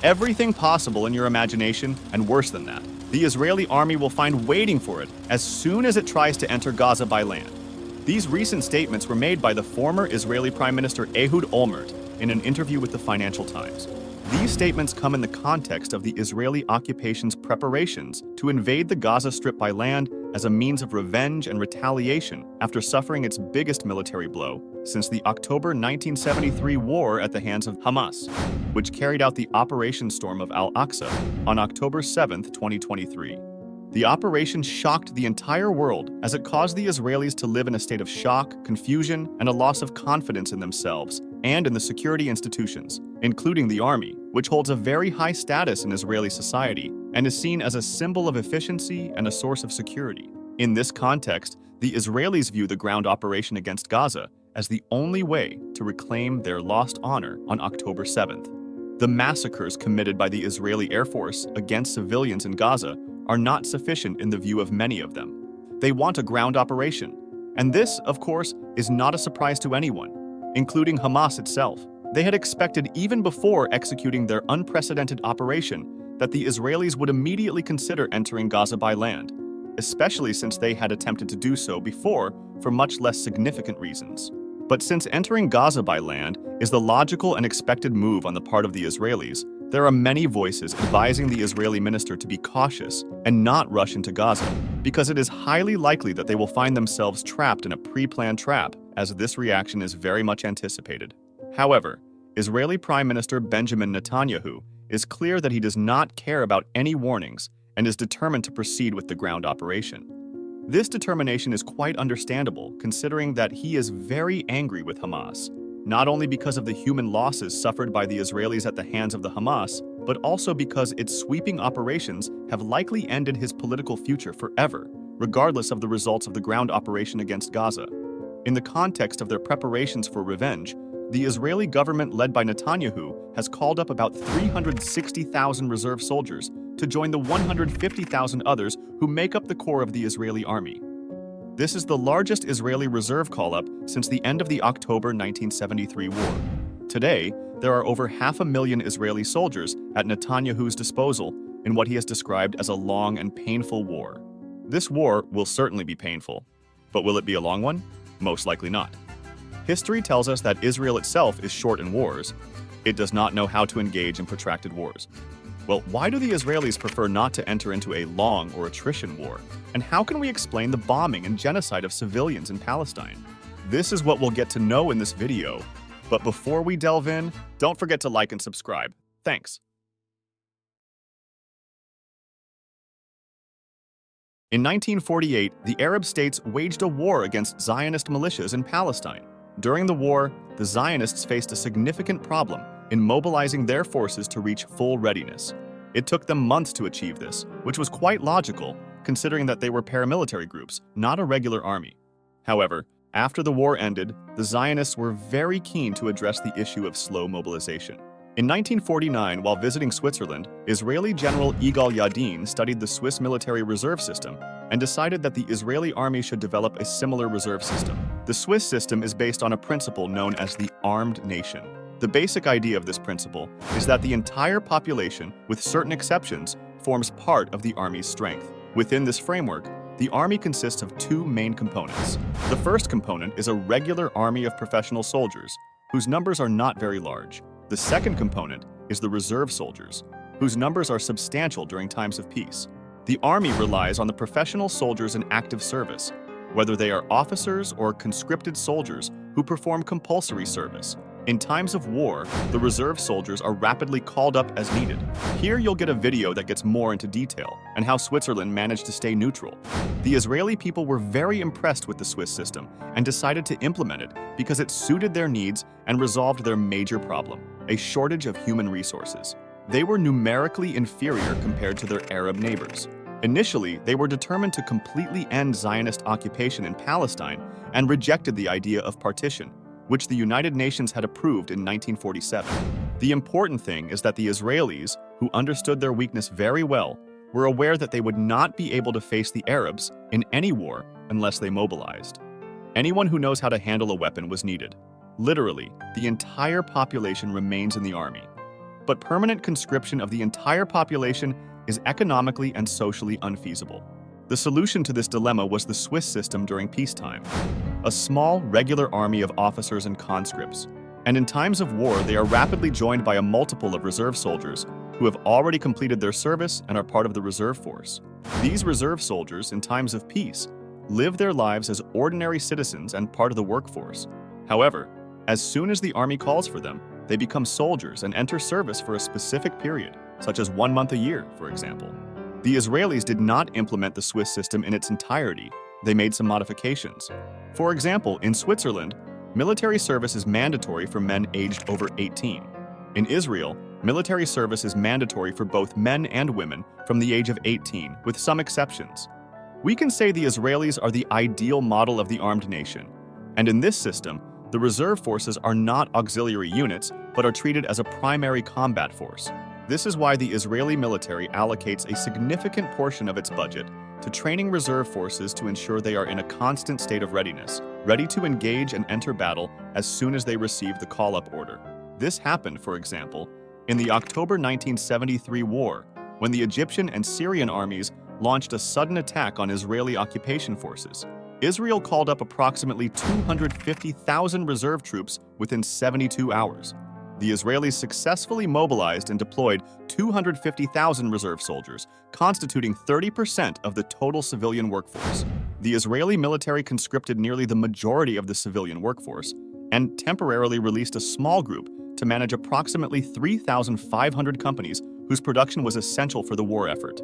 everything possible in your imagination, and worse than that. The Israeli army will find waiting for it as soon as it tries to enter Gaza by land. These recent statements were made by the former Israeli Prime Minister Ehud Olmert in an interview with the Financial Times. These statements come in the context of the Israeli occupation's preparations to invade the Gaza Strip by land as a means of revenge and retaliation after suffering its biggest military blow since the October 1973 war at the hands of Hamas, which carried out the Operation Storm of Al-Aqsa on October 7, 2023. The operation shocked the entire world as it caused the Israelis to live in a state of shock, confusion, and a loss of confidence in themselves and in the security institutions, including the army, which holds a very high status in Israeli society and is seen as a symbol of efficiency and a source of security. In this context, the Israelis view the ground operation against Gaza as the only way to reclaim their lost honor on October 7th. The massacres committed by the Israeli Air Force against civilians in Gaza are not sufficient in the view of many of them. They want a ground operation. And this, of course, is not a surprise to anyone, including Hamas itself. They had expected even before executing their unprecedented operation that the Israelis would immediately consider entering Gaza by land, especially since they had attempted to do so before for much less significant reasons. But since entering Gaza by land is the logical and expected move on the part of the Israelis, there are many voices advising the Israeli minister to be cautious and not rush into Gaza, because it is highly likely that they will find themselves trapped in a pre-planned trap, as this reaction is very much anticipated. However, Israeli Prime Minister Benjamin Netanyahu is clear that he does not care about any warnings and is determined to proceed with the ground operation. This determination is quite understandable, considering that he is very angry with Hamas, not only because of the human losses suffered by the Israelis at the hands of the Hamas, but also because its sweeping operations have likely ended his political future forever, regardless of the results of the ground operation against Gaza. In the context of their preparations for revenge, the Israeli government led by Netanyahu has called up about 360,000 reserve soldiers to join the 150,000 others who make up the core of the Israeli army. This is the largest Israeli reserve call-up since the end of the October 1973 war. Today, there are over 500,000 Israeli soldiers at Netanyahu's disposal in what he has described as a long and painful war. This war will certainly be painful, but will it be a long one? Most likely not. History tells us that Israel itself is short in wars. It does not know how to engage in protracted wars. Well, why do the Israelis prefer not to enter into a long or attrition war? And how can we explain the bombing and genocide of civilians in Palestine? This is what we'll get to know in this video. But before we delve in, don't forget to like and subscribe. Thanks. In 1948, the Arab states waged a war against Zionist militias in Palestine. During the war, the Zionists faced a significant problem in mobilizing their forces to reach full readiness. It took them months to achieve this, which was quite logical, considering that they were paramilitary groups, not a regular army. However, after the war ended, the Zionists were very keen to address the issue of slow mobilization. In 1949, while visiting Switzerland, Israeli General Yigal Yadin studied the Swiss military reserve system and decided that the Israeli army should develop a similar reserve system. The Swiss system is based on a principle known as the armed nation. The basic idea of this principle is that the entire population, with certain exceptions, forms part of the army's strength. Within this framework, the army consists of two main components. The first component is a regular army of professional soldiers, whose numbers are not very large. The second component is the reserve soldiers, whose numbers are substantial during times of peace. The army relies on the professional soldiers in active service, whether they are officers or conscripted soldiers who perform compulsory service. In times of war, the reserve soldiers are rapidly called up as needed. Here you'll get a video that gets more into detail and how Switzerland managed to stay neutral. The Israeli people were very impressed with the Swiss system and decided to implement it because it suited their needs and resolved their major problem, a shortage of human resources. They were numerically inferior compared to their Arab neighbors. Initially, they were determined to completely end Zionist occupation in Palestine and rejected the idea of partition, which the United Nations had approved in 1947. The important thing is that the Israelis, who understood their weakness very well, were aware that they would not be able to face the Arabs in any war unless they mobilized. Anyone who knows how to handle a weapon was needed. Literally, the entire population remains in the army. but permanent conscription of the entire population is economically and socially unfeasible. The solution to this dilemma was the Swiss system during peacetime, a small, regular army of officers and conscripts. And in times of war, they are rapidly joined by a multiple of reserve soldiers who have already completed their service and are part of the reserve force. These reserve soldiers, in times of peace, live their lives as ordinary citizens and part of the workforce. However, as soon as the army calls for them, they become soldiers and enter service for a specific period, such as 1 month a year, for example. The Israelis did not implement the Swiss system in its entirety. They made some modifications. For example, in Switzerland, military service is mandatory for men aged over 18. In Israel, military service is mandatory for both men and women from the age of 18, with some exceptions. We can say the Israelis are the ideal model of the armed nation. And in this system, the reserve forces are not auxiliary units, but are treated as a primary combat force. This is why the Israeli military allocates a significant portion of its budget to training reserve forces to ensure they are in a constant state of readiness, ready to engage and enter battle as soon as they receive the call-up order. This happened, for example, in the October 1973 war, when the Egyptian and Syrian armies launched a sudden attack on Israeli occupation forces. Israel called up approximately 250,000 reserve troops within 72 hours. The Israelis successfully mobilized and deployed 250,000 reserve soldiers, constituting 30% of the total civilian workforce. The Israeli military conscripted nearly the majority of the civilian workforce and temporarily released a small group to manage approximately 3,500 companies whose production was essential for the war effort.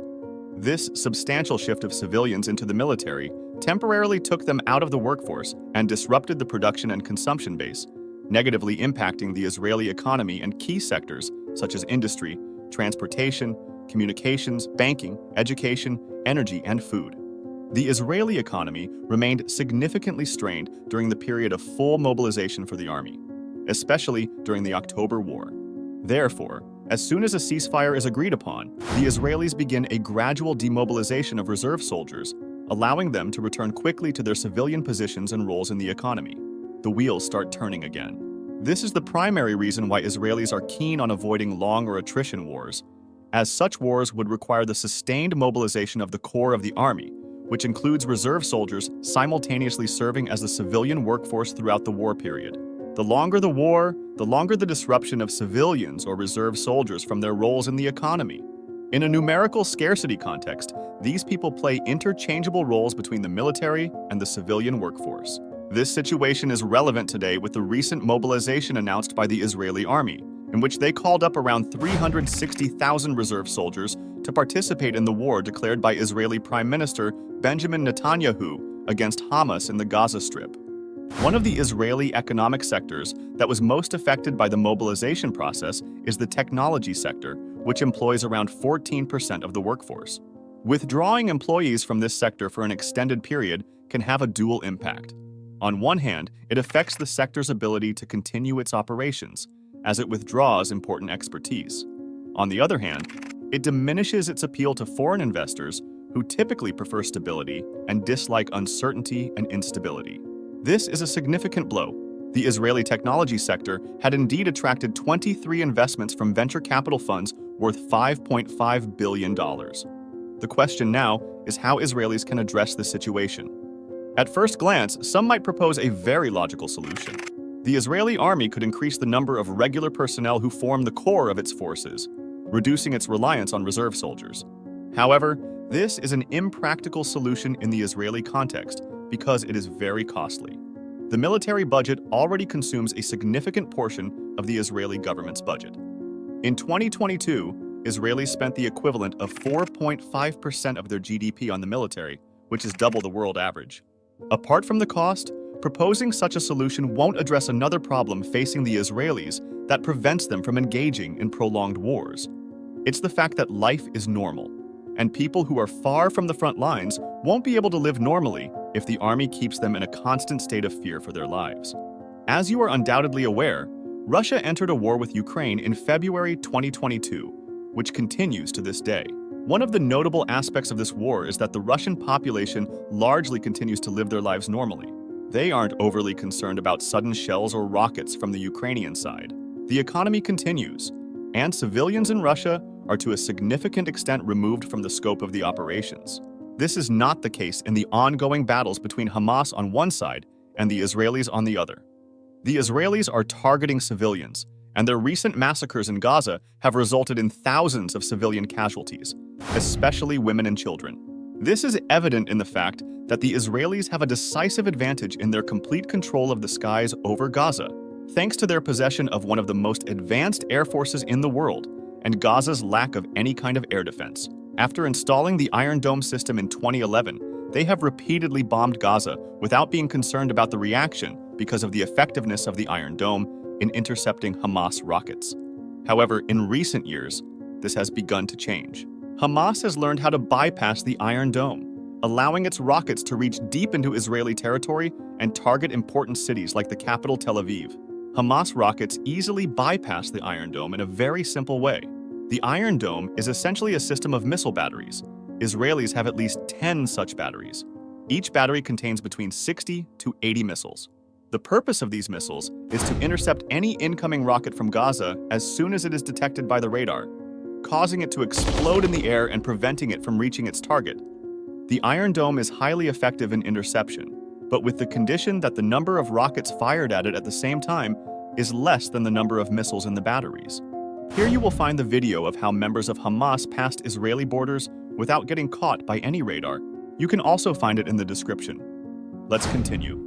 This substantial shift of civilians into the military temporarily took them out of the workforce and disrupted the production and consumption base, negatively impacting the Israeli economy and key sectors such as industry, transportation, communications, banking, education, energy, and food. The Israeli economy remained significantly strained during the period of full mobilization for the army, especially during the October War. Therefore, as soon as a ceasefire is agreed upon, the Israelis begin a gradual demobilization of reserve soldiers, allowing them to return quickly to their civilian positions and roles in the economy. The wheels start turning again. This is the primary reason why Israelis are keen on avoiding long or attrition wars, as such wars would require the sustained mobilization of the core of the army, which includes reserve soldiers simultaneously serving as the civilian workforce throughout the war period. The longer the war, the longer the disruption of civilians or reserve soldiers from their roles in the economy. In a numerical scarcity context, these people play interchangeable roles between the military and the civilian workforce. This situation is relevant today with the recent mobilization announced by the Israeli army, in which they called up around 360,000 reserve soldiers to participate in the war declared by Israeli Prime Minister Benjamin Netanyahu against Hamas in the Gaza Strip. One of the Israeli economic sectors that was most affected by the mobilization process is the technology sector, which employs around 14% of the workforce. Withdrawing employees from this sector for an extended period can have a dual impact. On one hand, it affects the sector's ability to continue its operations, as it withdraws important expertise. On the other hand, it diminishes its appeal to foreign investors who typically prefer stability and dislike uncertainty and instability. This is a significant blow. The Israeli technology sector had indeed attracted 23 investments from venture capital funds worth $5.5 billion. The question now is how Israelis can address this situation. At first glance, some might propose a very logical solution. The Israeli army could increase the number of regular personnel who form the core of its forces, reducing its reliance on reserve soldiers. However, this is an impractical solution in the Israeli context because it is very costly. The military budget already consumes a significant portion of the Israeli government's budget. In 2022, Israelis spent the equivalent of 4.5% of their GDP on the military, which is double the world average. Apart from the cost, proposing such a solution won't address another problem facing the Israelis that prevents them from engaging in prolonged wars. It's the fact that life is normal, and people who are far from the front lines won't be able to live normally if the army keeps them in a constant state of fear for their lives. As you are undoubtedly aware, Russia entered a war with Ukraine in February 2022, which continues to this day. One of the notable aspects of this war is that the Russian population largely continues to live their lives normally. They aren't overly concerned about sudden shells or rockets from the Ukrainian side. The economy continues, and civilians in Russia are to a significant extent removed from the scope of the operations. This is not the case in the ongoing battles between Hamas on one side and the Israelis on the other. The Israelis are targeting civilians, and their recent massacres in Gaza have resulted in thousands of civilian casualties, especially women and children. This is evident in the fact that the Israelis have a decisive advantage in their complete control of the skies over Gaza, thanks to their possession of one of the most advanced air forces in the world and Gaza's lack of any kind of air defense. After installing the Iron Dome system in 2011, they have repeatedly bombed Gaza without being concerned about the reaction because of the effectiveness of the Iron Dome in intercepting Hamas rockets. However, in recent years, this has begun to change. Hamas has learned how to bypass the Iron Dome, allowing its rockets to reach deep into Israeli territory and target important cities like the capital Tel Aviv. Hamas rockets easily bypass the Iron Dome in a very simple way. The Iron Dome is essentially a system of missile batteries. Israelis have at least 10 such batteries. Each battery contains between 60 to 80 missiles. The purpose of these missiles is to intercept any incoming rocket from Gaza as soon as it is detected by the radar, causing it to explode in the air and preventing it from reaching its target. The Iron Dome is highly effective in interception, but with the condition that the number of rockets fired at it at the same time is less than the number of missiles in the batteries. Here you will find the video of how members of Hamas passed Israeli borders without getting caught by any radar. You can also find it in the description. Let's continue.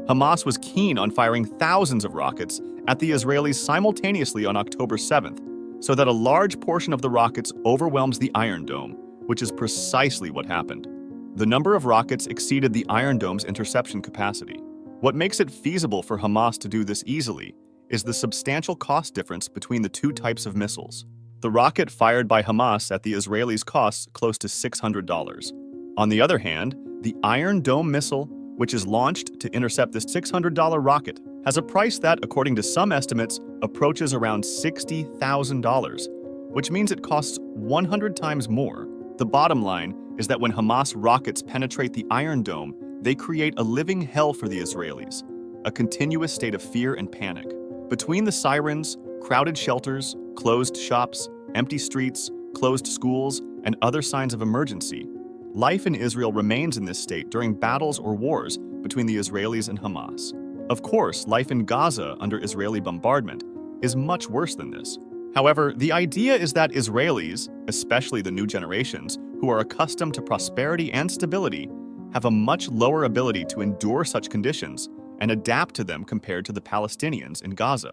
Hamas was keen on firing thousands of rockets at the Israelis simultaneously on October 7th, so that a large portion of the rockets overwhelms the Iron Dome, which is precisely what happened. The number of rockets exceeded the Iron Dome's interception capacity. What makes it feasible for Hamas to do this easily is the substantial cost difference between the two types of missiles. The rocket fired by Hamas at the Israelis costs close to $600. On the other hand, the Iron Dome missile, which is launched to intercept this $600 rocket, has a price that, according to some estimates, approaches around $60,000, which means it costs 100 times more. The bottom line is that when Hamas rockets penetrate the Iron Dome, they create a living hell for the Israelis, a continuous state of fear and panic. Between the sirens, crowded shelters, closed shops, empty streets, closed schools, and other signs of emergency, life in Israel remains in this state during battles or wars between the Israelis and Hamas. Of course, life in Gaza under Israeli bombardment is much worse than this. However, the idea is that Israelis, especially the new generations, who are accustomed to prosperity and stability, have a much lower ability to endure such conditions and adapt to them compared to the Palestinians in Gaza.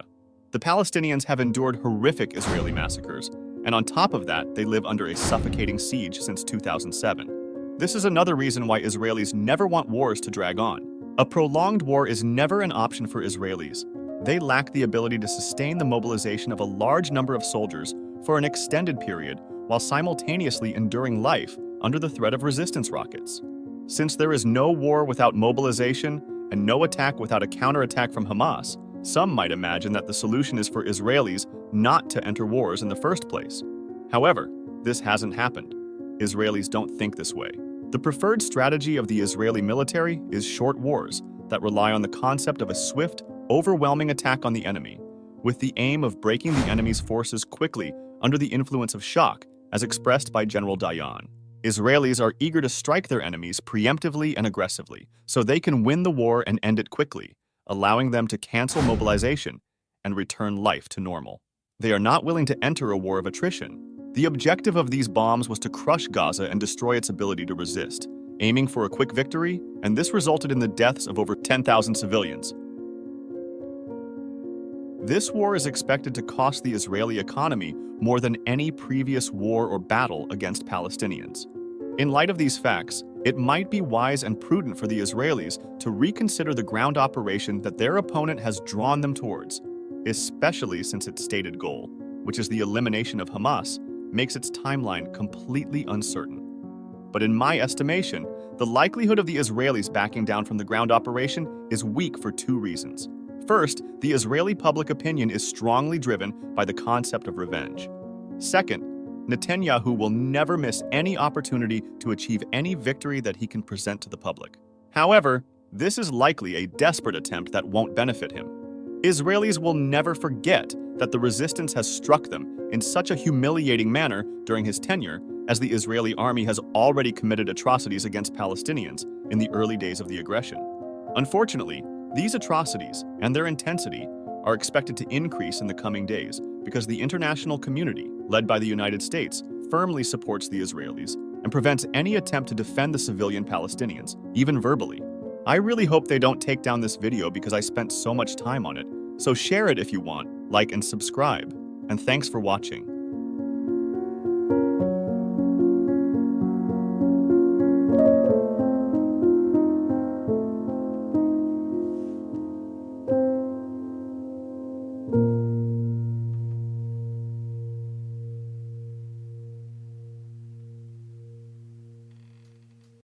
The Palestinians have endured horrific Israeli massacres, and on top of that, they live under a suffocating siege since 2007. This is another reason why Israelis never want wars to drag on. A prolonged war is never an option for Israelis. They lack the ability to sustain the mobilization of a large number of soldiers for an extended period while simultaneously enduring life under the threat of resistance rockets. Since there is no war without mobilization and no attack without a counterattack from Hamas, some might imagine that the solution is for Israelis not to enter wars in the first place. However, this hasn't happened. Israelis don't think this way. The preferred strategy of the Israeli military is short wars that rely on the concept of a swift, overwhelming attack on the enemy, with the aim of breaking the enemy's forces quickly under the influence of shock, as expressed by General Dayan. Israelis are eager to strike their enemies preemptively and aggressively, so they can win the war and end it quickly, allowing them to cancel mobilization and return life to normal. They are not willing to enter a war of attrition. The objective of these bombs was to crush Gaza and destroy its ability to resist, aiming for a quick victory, and this resulted in the deaths of over 10,000 civilians. This war is expected to cost the Israeli economy more than any previous war or battle against Palestinians. In light of these facts, it might be wise and prudent for the Israelis to reconsider the ground operation that their opponent has drawn them towards, especially since its stated goal, which is the elimination of Hamas, makes its timeline completely uncertain. But in my estimation, the likelihood of the Israelis backing down from the ground operation is weak for two reasons. First, the Israeli public opinion is strongly driven by the concept of revenge. Second, Netanyahu will never miss any opportunity to achieve any victory that he can present to the public. However, this is likely a desperate attempt that won't benefit him. Israelis will never forget that the resistance has struck them in such a humiliating manner during his tenure, as the Israeli army has already committed atrocities against Palestinians in the early days of the aggression. Unfortunately, these atrocities and their intensity are expected to increase in the coming days because the international community, led by the United States, firmly supports the Israelis and prevents any attempt to defend the civilian Palestinians, even verbally. I really hope they don't take down this video because I spent so much time on it, so share it if you want, like and subscribe, and thanks for watching.